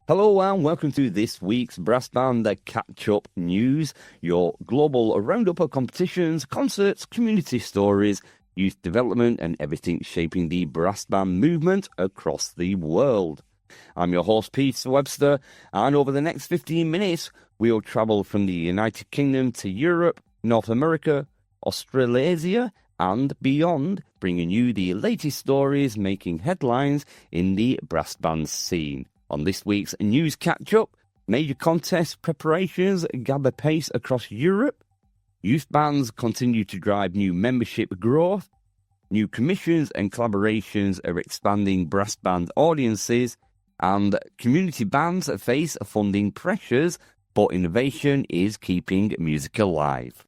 Hello and welcome to this week's Brass Band Catch-Up News, your global roundup of competitions, concerts, community stories, youth development and everything shaping the brass band movement across the world. I'm your host Peter Webster, and over the next 15 minutes we'll travel from the United Kingdom to Europe, North America, Australasia and beyond, bringing you the latest stories making headlines in the brass band scene. On this week's news catch-up, major contest preparations gather pace across Europe, youth bands continue to drive new membership growth, new commissions and collaborations are expanding brass band audiences, and community bands face funding pressures, but innovation is keeping music alive.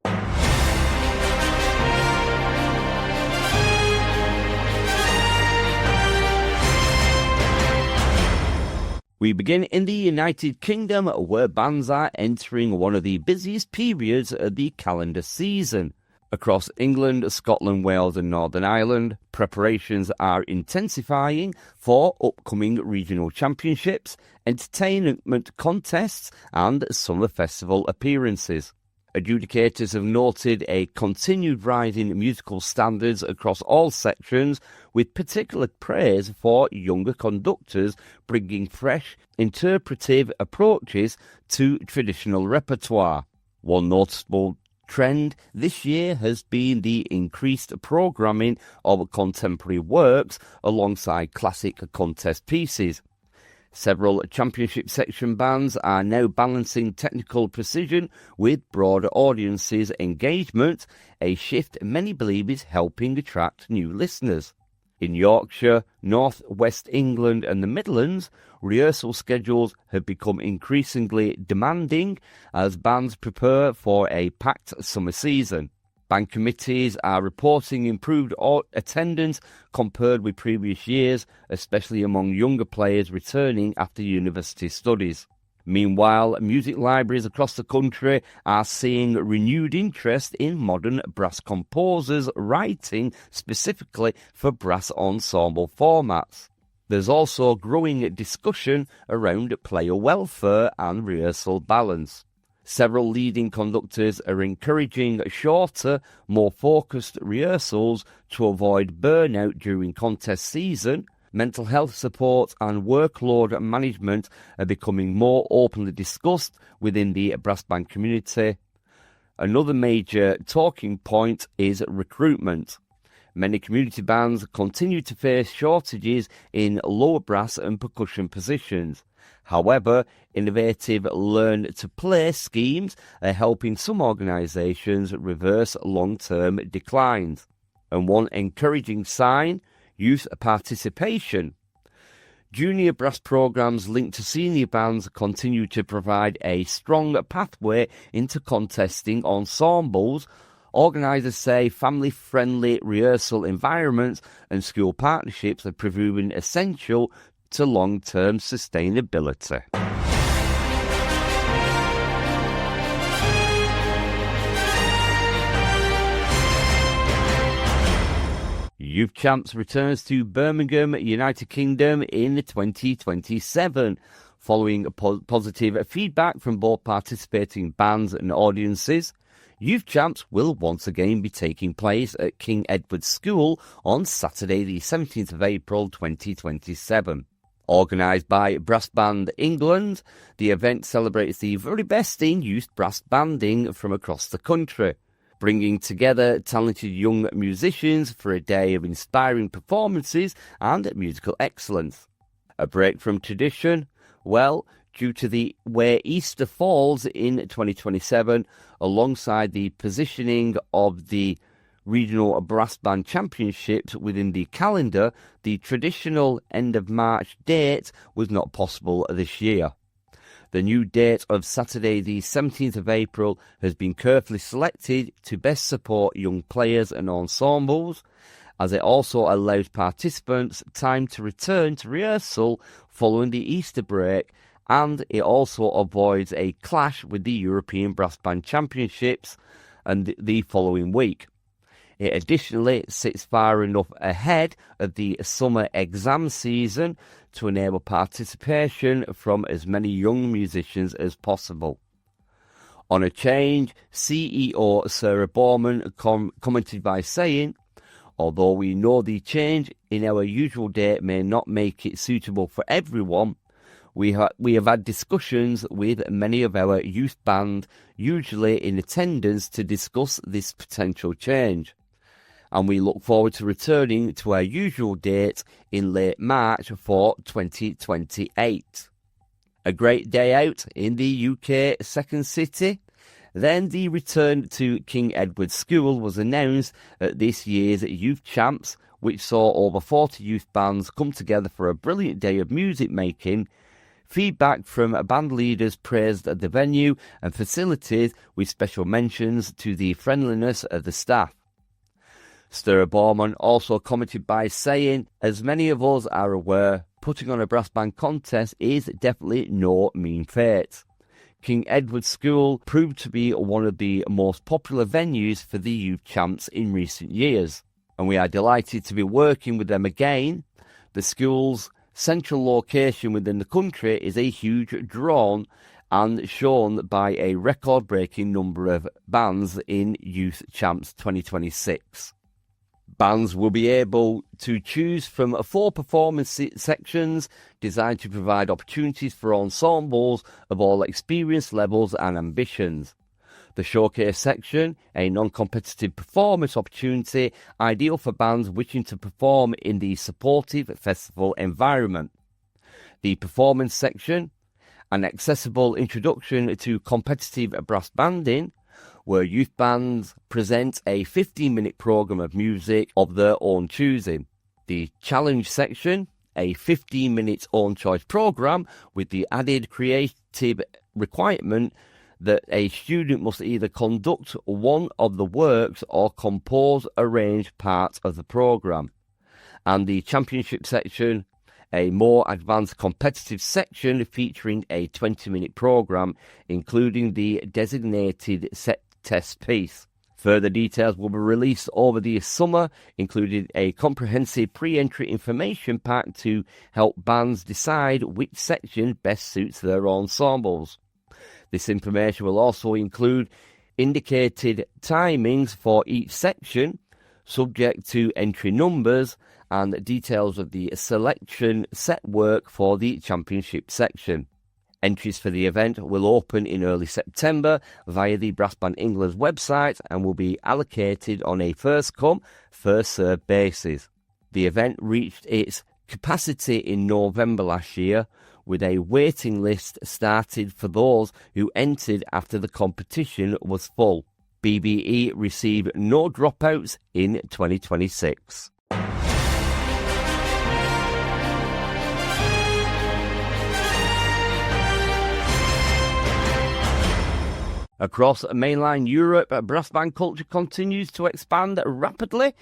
We begin in the United Kingdom, where bands are entering one of the busiest periods of the calendar season. Across England, Scotland, Wales and Northern Ireland, preparations are intensifying for upcoming regional championships, entertainment contests and summer festival appearances. Adjudicators have noted a continued rise in musical standards across all sections, with particular praise for younger conductors bringing fresh, interpretive approaches to traditional repertoire. One noticeable trend this year has been the increased programming of contemporary works alongside classic contest pieces. Several championship section bands are now balancing technical precision with broader audiences' engagement, a shift many believe is helping attract new listeners. In Yorkshire, North West England and the Midlands, rehearsal schedules have become increasingly demanding as bands prepare for a packed summer season. Band committees are reporting improved attendance compared with previous years, especially among younger players returning after university studies. Meanwhile, music libraries across the country are seeing renewed interest in modern brass composers writing specifically for brass ensemble formats. There's also growing discussion around player welfare and rehearsal balance. Several leading conductors are encouraging shorter, more focused rehearsals to avoid burnout during contest season. Mental health support and workload management are becoming more openly discussed within the brass band community. Another major talking point is recruitment. Many community bands continue to face shortages in lower brass and percussion positions. However, innovative learn-to-play schemes are helping some organisations reverse long-term declines. And one encouraging sign, youth participation. Junior brass programmes linked to senior bands continue to provide a strong pathway into contesting ensembles. Organisers say family-friendly rehearsal environments and school partnerships are proving essential to long-term sustainability. Youth Champs returns to Birmingham, United Kingdom in 2027. Following positive feedback from both participating bands and audiences, Youth Champs will once again be taking place at King Edward's School on Saturday the 17th of April 2027. Organised by Brass Band England, the event celebrates the very best in youth brass banding from across the country, bringing together talented young musicians for a day of inspiring performances and musical excellence. A break from tradition? Well, due to the where Easter falls in 2027, alongside the positioning of the Regional Brass Band Championships within the calendar, the traditional end of March date was not possible this year. The new date of Saturday the 17th of April has been carefully selected to best support young players and ensembles, as it also allows participants time to return to rehearsal following the Easter break, and it also avoids a clash with the European Brass Band Championships and the following week. It additionally sits far enough ahead of the summer exam season to enable participation from as many young musicians as possible. On a change, CEO Sarah Borman commented by saying, "Although we know the change in our usual date may not make it suitable for everyone, we have had discussions with many of our youth band, usually in attendance, to discuss this potential change. And we look forward to returning to our usual date in late March for 2028. A great day out in the UK second city. Then the return to King Edward's School was announced at this year's Youth Champs, which saw over 40 youth bands come together for a brilliant day of music making. Feedback from band leaders praised the venue and facilities, with special mentions to the friendliness of the staff. Sarah Borman also commented by saying, "As many of us are aware, putting on a brass band contest is definitely no mean feat. King Edward's School proved to be one of the most popular venues for the youth champs in recent years, and we are delighted to be working with them again. The school's central location within the country is a huge draw and shown by a record-breaking number of bands in Youth Champs 2026. Bands will be able to choose from 4 performance sections designed to provide opportunities for ensembles of all experience levels and ambitions. The showcase section, a non-competitive performance opportunity ideal for bands wishing to perform in the supportive festival environment. The performance section, an accessible introduction to competitive brass banding, where youth bands present a 15-minute programme of music of their own choosing. The challenge section, a 15-minute own choice programme with the added creative requirement that a student must either conduct one of the works or compose arrange parts of the programme. And the championship section, a more advanced competitive section featuring a 20-minute programme, including the designated set test piece. Further details will be released over the summer, including a comprehensive pre-entry information pack to help bands decide which section best suits their ensembles. This information will also include indicated timings for each section, subject to entry numbers, and details of the selection set work for the championship section. Entries for the event will open in early September via the Brass Band England's website and will be allocated on a first-come, first-served basis. The event reached its capacity in November last year, with a waiting list started for those who entered after the competition was full. BBE received no dropouts in 2026. Across mainland Europe, brass band culture continues to expand rapidly.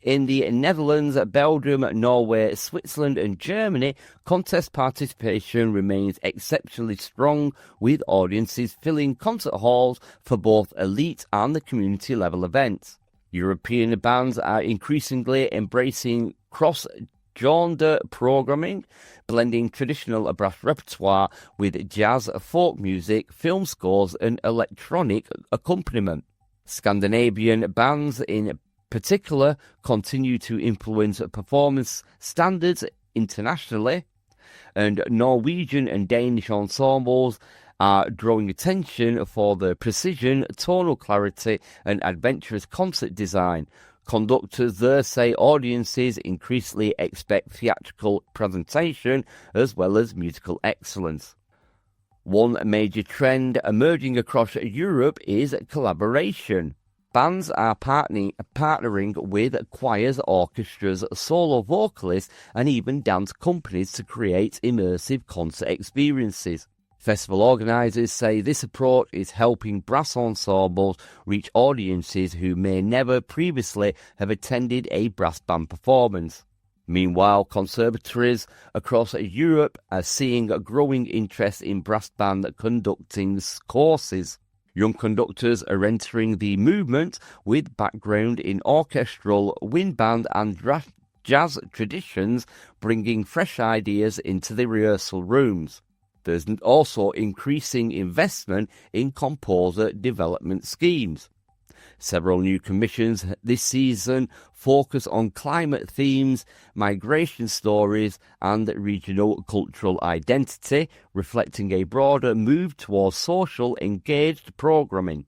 In the Netherlands, Belgium, Norway, Switzerland and Germany, contest participation remains exceptionally strong, with audiences filling concert halls for both elite and the community-level events. European bands are increasingly embracing cross-genre programming, blending traditional brass repertoire with jazz, folk music, film scores and electronic accompaniment. Scandinavian bands in particular continue to influence performance standards internationally, and Norwegian and Danish ensembles are drawing attention for their precision, tonal clarity and adventurous concert design. Conductors there say audiences increasingly expect theatrical presentation as well as musical excellence. One major trend emerging across Europe is collaboration. Bands are partnering with choirs, orchestras, solo vocalists and even dance companies to create immersive concert experiences. Festival organisers say this approach is helping brass ensembles reach audiences who may never previously have attended a brass band performance. Meanwhile, conservatories across Europe are seeing a growing interest in brass band conducting courses. Young conductors are entering the movement with background in orchestral, wind band and jazz traditions, bringing fresh ideas into the rehearsal rooms. There's also increasing investment in composer development schemes. Several new commissions this season focus on climate themes, migration stories, and regional cultural identity, reflecting a broader move towards social, engaged programming.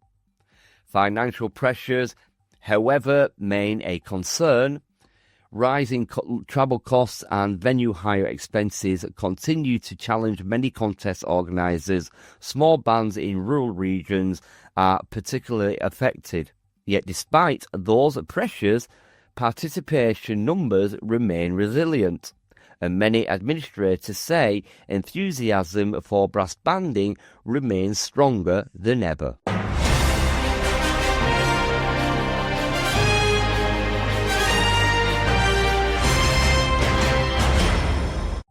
Financial pressures, however, remain a concern. Rising travel costs and venue hire expenses continue to challenge many contest organisers. Small bands in rural regions are particularly affected. Yet despite those pressures, participation numbers remain resilient, and many administrators say enthusiasm for brass banding remains stronger than ever.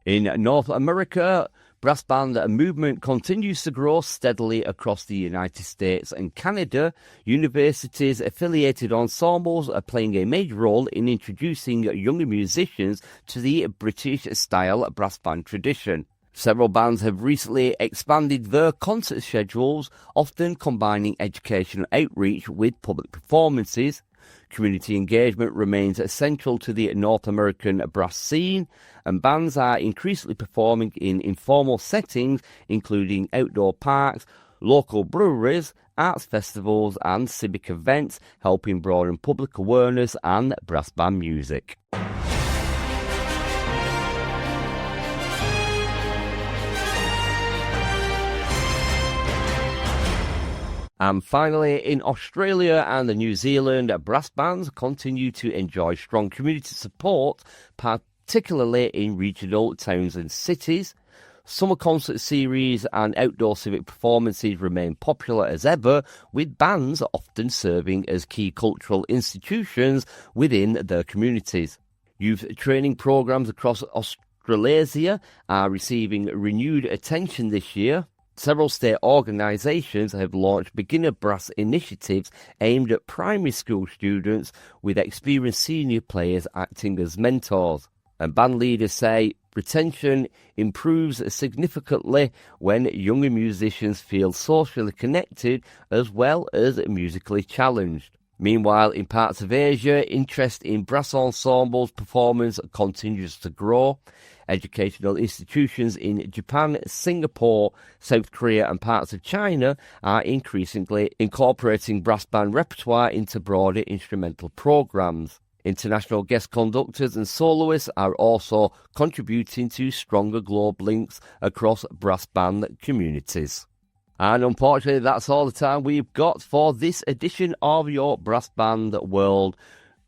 In North America, brass band movement continues to grow steadily across the United States and Canada. Universities affiliated ensembles are playing a major role in introducing younger musicians to the British-style brass band tradition. Several bands have recently expanded their concert schedules, often combining educational outreach with public performances. Community engagement remains essential to the North American brass scene, and bands are increasingly performing in informal settings, including outdoor parks, local breweries, arts festivals, and civic events, helping broaden public awareness and brass band music. And finally, in Australia and New Zealand, brass bands continue to enjoy strong community support, particularly in regional towns and cities. Summer concert series and outdoor civic performances remain popular as ever, with bands often serving as key cultural institutions within their communities. Youth training programs across Australasia are receiving renewed attention this year. Several state organisations have launched beginner brass initiatives aimed at primary school students, with experienced senior players acting as mentors. And band leaders say retention improves significantly when younger musicians feel socially connected as well as musically challenged. Meanwhile, in parts of Asia, interest in brass ensembles performance continues to grow. Educational institutions in Japan, Singapore, South Korea and parts of China are increasingly incorporating brass band repertoire into broader instrumental programs. International guest conductors and soloists are also contributing to stronger global links across brass band communities. And unfortunately, that's all the time we've got for this edition of your Brass Band World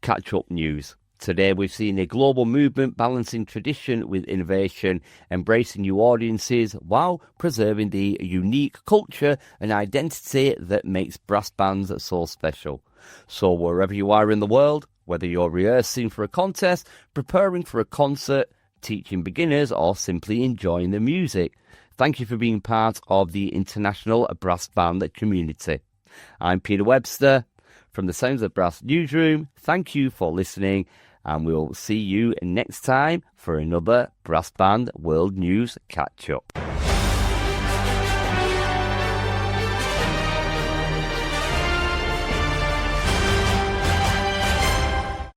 Catch-Up News. Today we've seen a global movement balancing tradition with innovation, embracing new audiences while preserving the unique culture and identity that makes brass bands so special. So wherever you are in the world, whether you're rehearsing for a contest, preparing for a concert, teaching beginners or simply enjoying the music, thank you for being part of the international brass band community. I'm Peter Webster from the Sounds of Brass newsroom. Thank you for listening, and we'll see you next time for another Brass Band World News Catch-Up.